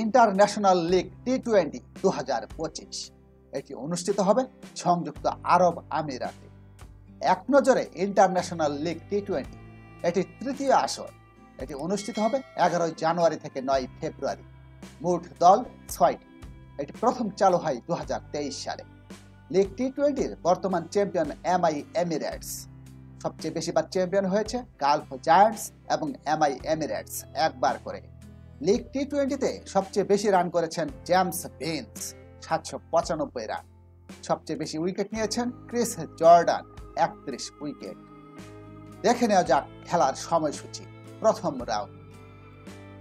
International league টি-20 2025 এটি অনুষ্ঠিত হবে সংযুক্ত আরব আমিরাতে। এক নজরে ইন্টারন্যাশনাল লিগ টি-20 এটি তৃতীয় আসর। এটি অনুষ্ঠিত হবে 11 জানুয়ারি থেকে 9 ফেব্রুয়ারি। মোট দল 6টি। এটি প্রথম চালু হয় 2023 সালে। লিগ টি-20-র বর্তমান চ্যাম্পিয়ন এমআই এমিরেটস। সবচেয়ে বেশিবার চ্যাম্পিয়ন হয়েছে গালফ জায়ান্টস এবং এমআই এমিরেটস একবার করে। লিগ টি-20-তে সবচেয়ে বেশি রান করেছেন জেমস ভিন্স 795 রান। সবচেয়ে বেশি উইকেট নিয়েছেন ক্রিস জর্ডান 31 উইকেট। দেখে নেওয়া যাক খেলার সময়সূচি। প্রথম রাউন্ড।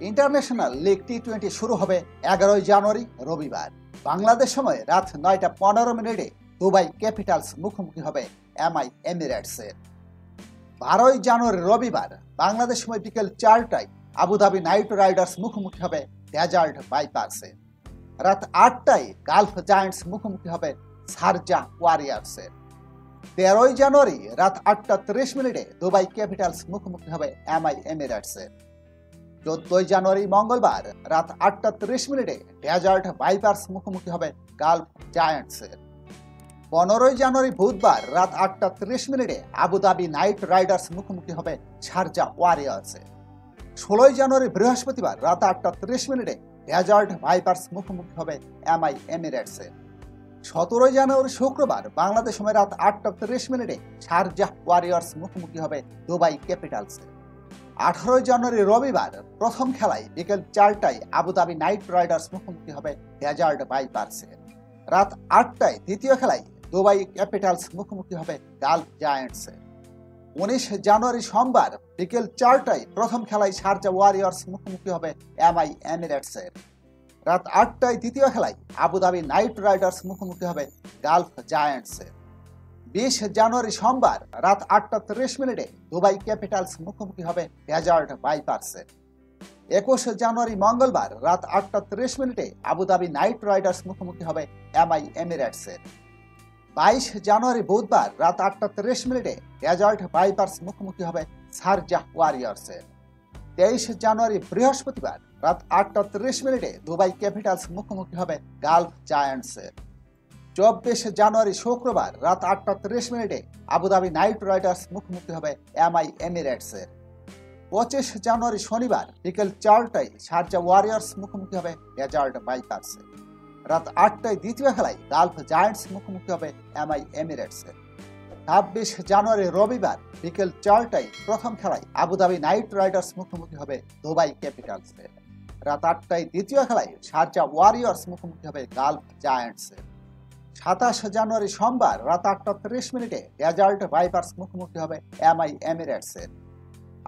ইন্টারন্যাশনাল লিগ টি-20 শুরু হবে 11 জানুয়ারি রবিবার। বাংলাদেশ সময় রাত 9:15 দুবাই ক্যাপিটালস মুখোমুখি হবে এমআই এমিরেটসের। 12 জানুয়ারি রবিবার বাংলাদেশ সময় বিকেল 4টায় আবুধাবি নাইট রাইডার্স মুখোমুখি হবে ডেজার্ট ভাইপারসের। রাত 8টায় গালফ জায়ান্টস মুখোমুখি হবে শারজাহ ওয়ারিয়র্সের। 13 জানুয়ারি রাত 8:30 দুবাই ক্যাপিটালস মুখোমুখি হবে এমআই এমিরেটসের। 14 জানুয়ারি মঙ্গলবার রাত 8:30 ডেজার্ট ভাইপারস মুখোমুখি হবে গালফ জায়ান্টসের। 15 জানুয়ারি বুধবার রাত 8:30 আবুধাবি নাইট রাইডার্স মুখোমুখি হবে শারজাহ ওয়ারিয়র্সের। 16 জানুয়ারি বৃহস্পতিবার রাত 8:30 ডেজার্ট ভাইপারস মুখোমুখি হবে এমআই এমিরেটসের। 17 জানুয়ারি শুক্রবার বাংলাদেশ সময় রাত 8:30 শারজাহ ওয়ারিয়র্স মুখোমুখি হবে দুবাই ক্যাপিটালসের। 18 জানুয়ারি রবিবার প্রথম খেলায় বিকেল 4টায় আবুধাবি নাইট রাইডার্স মুখোমুখি হবে ডেজার্ট ভাইপারসের। রাত 8টায় দ্বিতীয় খেলায় দুবাই ক্যাপিটালস মুখোমুখি হবে গালফ জায়ান্টসের। 19 জানুয়ারি সোমবার বিকেল 4টায় প্রথম খেলায় শারজাহ ওয়ারিয়র্স মুখোমুখি হবে এমআই এমিরেটসের। রাত 8টায় দ্বিতীয় খেলায় আবুধাবি নাইট রাইডার্স মুখোমুখি হবে গালফ জায়ান্টসের। 20 জানুয়ারি সোমবার রাত 8:30 দুবাই ক্যাপিটালস মুখোমুখি হবে ডেজার্ট ভাইপারসের। 21 জানুয়ারি মঙ্গলবার রাত 8:30 আবুধাবি নাইট রাইডার্স মুখোমুখি হবে এমআই এমিরেটসের। 22 জানুয়ারি বুধবার রাত 8:30 ডেজার্ট ভাইপারস মুখোমুখি হবে শারজাহ ওয়ারিয়র্সের। 23 জানুয়ারি বৃহস্পতিবার রাত 8:30 দুবাই ক্যাপিটালস মুখোমুখি হবে গালফ জায়ান্টসের। 24 জানুয়ারি শুক্রবার রাত 8:30 আবুধাবি নাইট রাইডার্স মুখোমুখি হবে এমআই এমিরেটসের। 25 জানুয়ারি শনিবার বিকেল 4টায় শারজাহ ওয়ারিয়র্স মুখোমুখি হবে ডেজার্ট ভাইপারসের। রাত 8টায় দ্বিতীয় খেলায় গালফ জায়ান্টস মুখোমুখি হবে এমআই এমিরেটসের। 26 জানুয়ারি রবিবার বিকেল 4টায় প্রথম খেলায় আবুধাবি নাইট রাইডার্স মুখোমুখি হবে দুবাই ক্যাপিটালসের। রাত 8টায় দ্বিতীয় খেলায় শারজাহ ওয়ারিয়র্স মুখোমুখি হবে গালফ জায়ান্টসের। 27 জানুয়ারি সোমবার রাত 8:30 ডেজার্ট ভাইপারস মুখোমুখি হবে এমআই এমিরেটসের।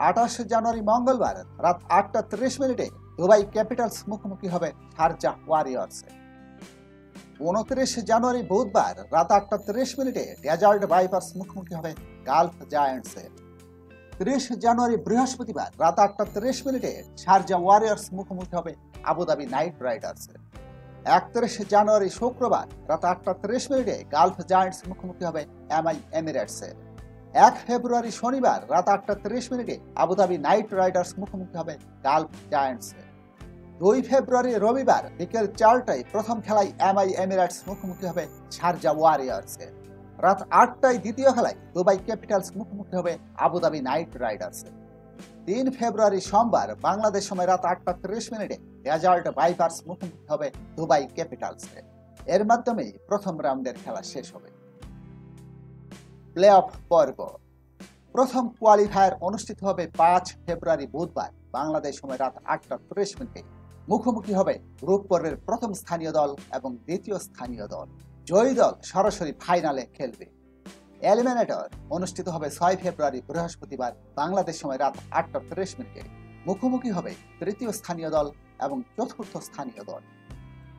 28 জানুয়ারি মঙ্গলবার রাত 8:30 দুবাই ক্যাপিটালস মুখোমুখি হবে শারজাহ ওয়ারিয়র্সের। 29 জানুয়ারি বুধবার রাত 8:30 ডেজার্ট ভাইপারস মুখোমুখি হবে গালফ জায়ান্টসের। 30 জানুয়ারি বৃহস্পতিবার রাত 8:30 শারজাহ ওয়ারিয়র্স মুখোমুখি হবে আবুধাবি নাইট রাইডার্সের। 31 জানুয়ারি শুক্রবার রাত 8:30 গালফ জায়ান্টস মুখোমুখি হবে এমআই এমিরেটসের। 1 ফেব্রুয়ারি শনিবার রাত 8:30 আবুধাবি নাইট রাইডার্স মুখোমুখি হবে গালফ জায়ান্টসের। 2 ফেব্রুয়ারি রবিবার বিকেল 4টায় প্রথম খেলায় এমআই এমিরেটস মুখোমুখি হবে শারজাহ ওয়ারিয়র্সের। রাত 8টায় দ্বিতীয় খেলায় দুবাই ক্যাপিটালস মুখোমুখি হবে আবুধাবি নাইট রাইডার্সের। 3 ফেব্রুয়ারি সোমবার বাংলাদেশ সময় রাত 8:30 ডেজার্ট ভাইপারস মুখোমুখি হবে দুবাই ক্যাপিটালসের। এর মাধ্যমে প্রথম রাউন্ডের খেলা শেষ হবে। প্লে অফ পর্ব। প্রথম কোয়ালিফায়ার অনুষ্ঠিত হবে 5 ফেব্রুয়ারি বুধবার বাংলাদেশ সময় রাত 8:30। মুখোমুখি হবে গ্রুপ পর্বের প্রথম স্থানীয় দল এবং দ্বিতীয় স্থানীয় দল। জয়ী দল সরাসরি ফাইনালে খেলবে। এলিমিনেটর অনুষ্ঠিত হবে 6 ফেব্রুয়ারি বৃহস্পতিবার বাংলাদেশ সময় রাত 8:30। মুখোমুখি হবে তৃতীয় স্থানীয় দল এবং চতুর্থ স্থানীয় দল।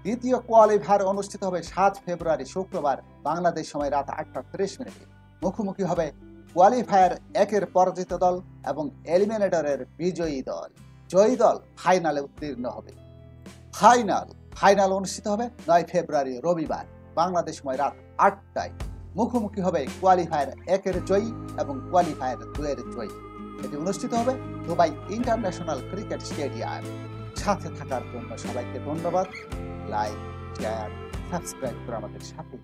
দ্বিতীয় কোয়ালিফায়ার অনুষ্ঠিত হবে 7 ফেব্রুয়ারি শুক্রবার বাংলাদেশ সময় রাত 8:30। মুখোমুখি হবে কোয়ালিফায়ার 1-এর পরাজিত দল এবং এলিমিনেটরের বিজয়ী দল। জয়ী দল ফাইনালে উত্তীর্ণ হবে। ফাইনাল অনুষ্ঠিত হবে 9 ফেব্রুয়ারি রবিবার বাংলাদেশ সময় রাত 8টায়। মুখোমুখি হবে কোয়ালিফায়ার 1-এর জয়ী এবং কোয়ালিফায়ার 2-এর জয়ী। এটি অনুষ্ঠিত হবে দুবাই ইন্টারন্যাশনাল ক্রিকেট স্টেডিয়াম। সাথে থাকার জন্য সবাইকে ধন্যবাদ। লাইক, শেয়ার, সাবস্ক্রাইব করে আমাদের সাথে